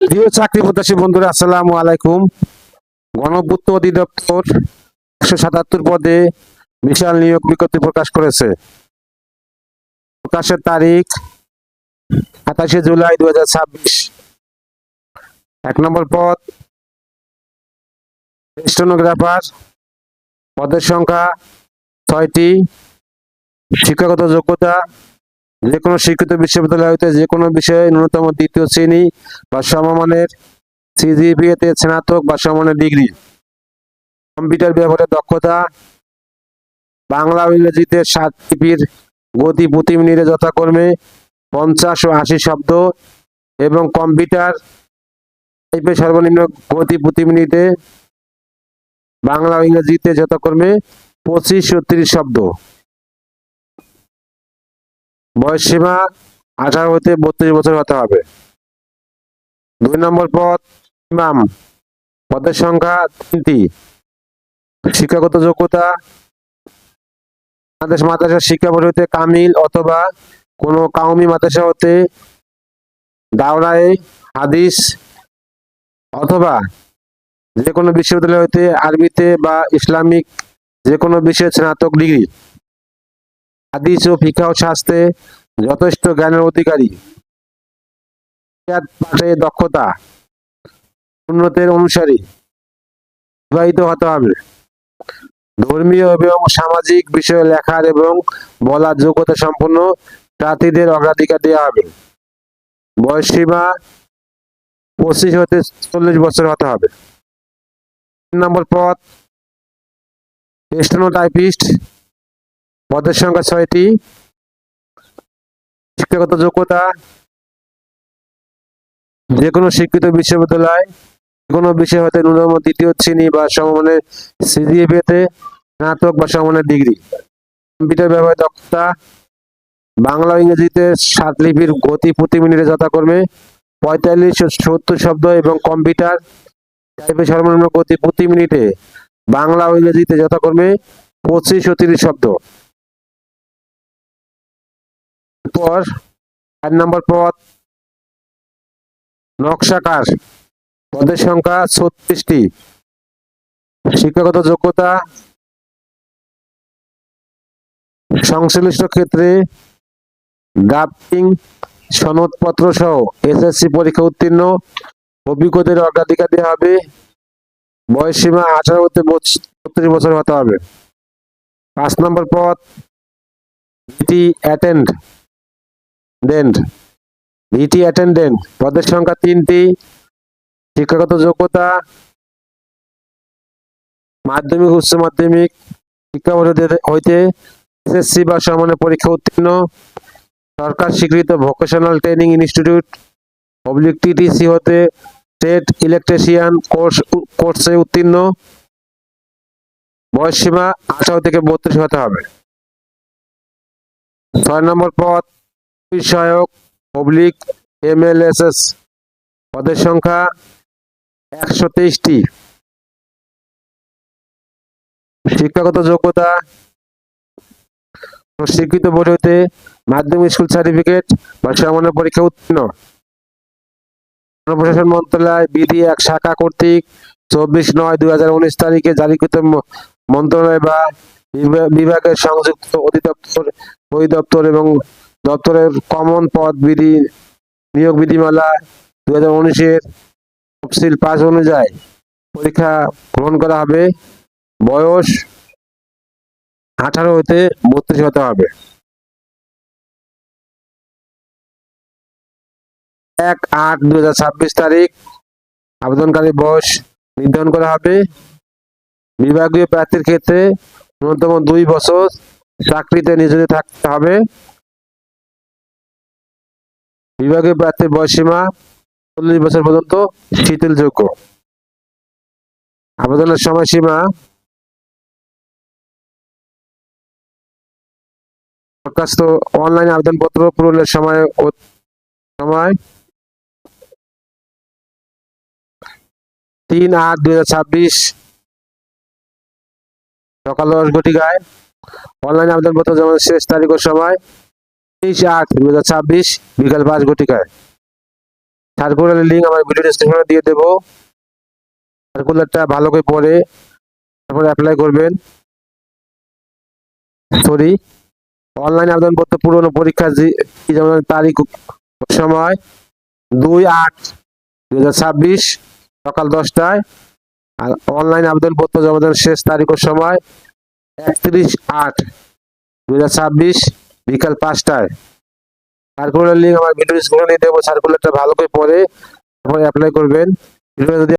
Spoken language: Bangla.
প্রিয় চাকরি প্রত্যাশী বন্ধুরা, আসসালামু আলাইকুম। গণপূর্ত অধিদপ্তর 177 পদে বিশাল নিয়োগ বিজ্ঞপ্তি প্রকাশ করেছে। প্রকাশের তারিখ 27 জুলাই 2026। 1 নম্বর পদ স্টেনোগ্রাফার, পদের সংখ্যা 6টি। শিক্ষাগত যোগ্যতা যে কোনো স্বীকৃত বিশ্ববিদ্যালয় হইতে যে কোনো বিষয়ে ন্যূনতম দ্বিতীয় শ্রেণী বা সমমানের সিজিপিএতে স্নাতক বা সমমানের ডিগ্রি। কম্পিউটার ব্যবহারে দক্ষতা, বাংলা ও ইংরেজিতে 7 লিপির গতি প্রতি মিনিটে যথাক্রমে 50 ও 80 শব্দ এবং কম্পিউটার টাইপে সর্বনিম্ন গতি প্রতি মিনিটে বাংলা ও ইংরেজিতে যথাক্রমে 25 ও 30 শব্দ। বয়স সীমা 18 হতে 32 বছর হতে হবে। 2 নম্বর পদ ইমাম, পদের সংখ্যা 3টি। শিক্ষাগত যোগ্যতা বাংলাদেশ মাদ্রাসা শিক্ষা বোর্ড হতে কামিল অথবা কোনো কাউমি মাদ্রাসা হতে দাওরায়ে হাদিস অথবা যে কোনো বিশ্ববিদ্যালয় হতে আরবিতে বা ইসলামিক যে কোনো বিষয়ে স্নাতক ডিগ্রি। হাদিস ও ফিকহ শাস্ত্রে যথেষ্ট জ্ঞানের অধিকারী। পাঠে দক্ষতা, উন্নতের অনুসারী, বিবাহিত হতে হবে। ধর্মীয় এবং সামাজিক বিষয়ে লেখার এবং বলার যোগ্যতা সম্পন্ন প্রার্থীদের অগ্রাধিকার দেওয়া হবে। বয়স সীমা 25 হতে 40 বছর হতে হবে। 3 নম্বর পদ স্টেনোটাইপিস্ট, পদের সংখ্যা 6টি। শিক্ষাগত যোগ্যতা যে কোনো স্বীকৃত বিশ্ববিদ্যালয় কোনো বিষয় হতে ন্যূনতম দ্বিতীয় শ্রেণী বা সমমানের সিজিপিএতে স্নাতক বা সমমানের ডিগ্রি। কম্পিউটার ব্যবহারে দক্ষতা, বাংলা ও ইংরেজিতে 7 লিপির গতি প্রতি মিনিটে যথাক্রমে 45 ও 70 শব্দ এবং কম্পিউটার টাইপে সর্বনিম্ন গতি প্রতি মিনিটে বাংলা ও ইংরেজিতে যথাক্রমে 25 ও 30 শব্দ। পর 4 নম্বর পদ নকশাকার, পদের সংখ্যা 36টি। শিক্ষাগত যোগ্যতা সংশ্লিষ্ট ক্ষেত্রে ড্রাফটিং সনদপত্র সহ এসএসসি পরীক্ষা উত্তীর্ণ অভিজ্ঞদের অগ্রাধিকার দেওয়া হবে। বয়স সীমা 18 হতে 32 বছর হতে হবে। 5 নম্বর পদ ভিটি অ্যাটেন্ডেন্ট, পদের সংখ্যা 3টি। শিক্ষাগত যোগ্যতা মাধ্যমিক উচ্চ মাধ্যমিক শিক্ষা বোর্ড হইতে এসএসসি বা সমমানের পরীক্ষা উত্তীর্ণ, সরকার স্বীকৃত ভোকেশনাল ট্রেনিং ইনস্টিটিউট টিটিসি হতে ট্রেড ইলেকট্রিশিয়ান কোর্সে উত্তীর্ণ। বয়স সীমা 18 থেকে 32 হতে হবে। 6 নম্বর পদ সহায়ক পাবলিক এমএলএসএস, পদের সংখ্যা 123টি। শিক্ষাগত যোগ্যতা স্বীকৃত বোর্ড হইতে মাধ্যমিক স্কুল সার্টিফিকেট বা সমমানের পরীক্ষা উত্তীর্ণ। জনপ্রশাসন মন্ত্রণালয় বিধি 1 শাখা কর্তৃক 24/9/2019 তারিখে জারিকৃত মন্ত্রণালয় বা বিভাগের সংযুক্ত অধিদপ্তর, পরিদপ্তর এবং দপ্তরের কমন পদ বিধি নিয়োগ বিধিমালা 2019-এর তফসিল 5 অনুযায়ী পরীক্ষা গ্রহণ করা হবে। বয়স 18 হতে 32 হতে হবে। 1/8/2026 তারিখ আবেদনকারী বয়স নির্ধারণ করা হবে। বিভাগীয় প্রার্থীর ক্ষেত্রে ন্যূনতম 2 বছর চাকরিতে নিয়োজিত থাকতে হবে। বিভাগীয় প্রার্থীর বয়সসীমা 40 বছর পর্যন্ত শিথিলযোগ্য। আবেদনের সময়সীমা প্রকাশিত অনলাইন আবেদনপত্র পূরণের সময় 3/8/2026 সকাল 10 ঘটিকায়। অনলাইন আবেদনপত্র জমার শেষ তারিখ ও সময় 23/8/2026 বিকাল 5 ঘটিকায়। সার্কুলারের লিঙ্ক আমার ভিডিও ডেসক্রিপশনে দিয়ে দেবো। সার্কুলারটা ভালো করে পড়ে তারপর অ্যাপ্লাই করবেন। সরি, অনলাইন আবেদনপত্র পুরনো পরীক্ষার যেমন তারিখ সময় 2/8/2026 সকাল 10টায়, আর অনলাইন আবেদনপত্র জমা দেওয়ার শেষ তারিখ ও সময় 31/8/2026 বিকাল 5টায়। সার্কুলার লিঙ্ক আমার ভিডিও স্ক্রিনে দেবো। সার্কুলারটা ভালো করে পড়ে তারপর অ্যাপ্লাই করবেন। ভিডিও যদি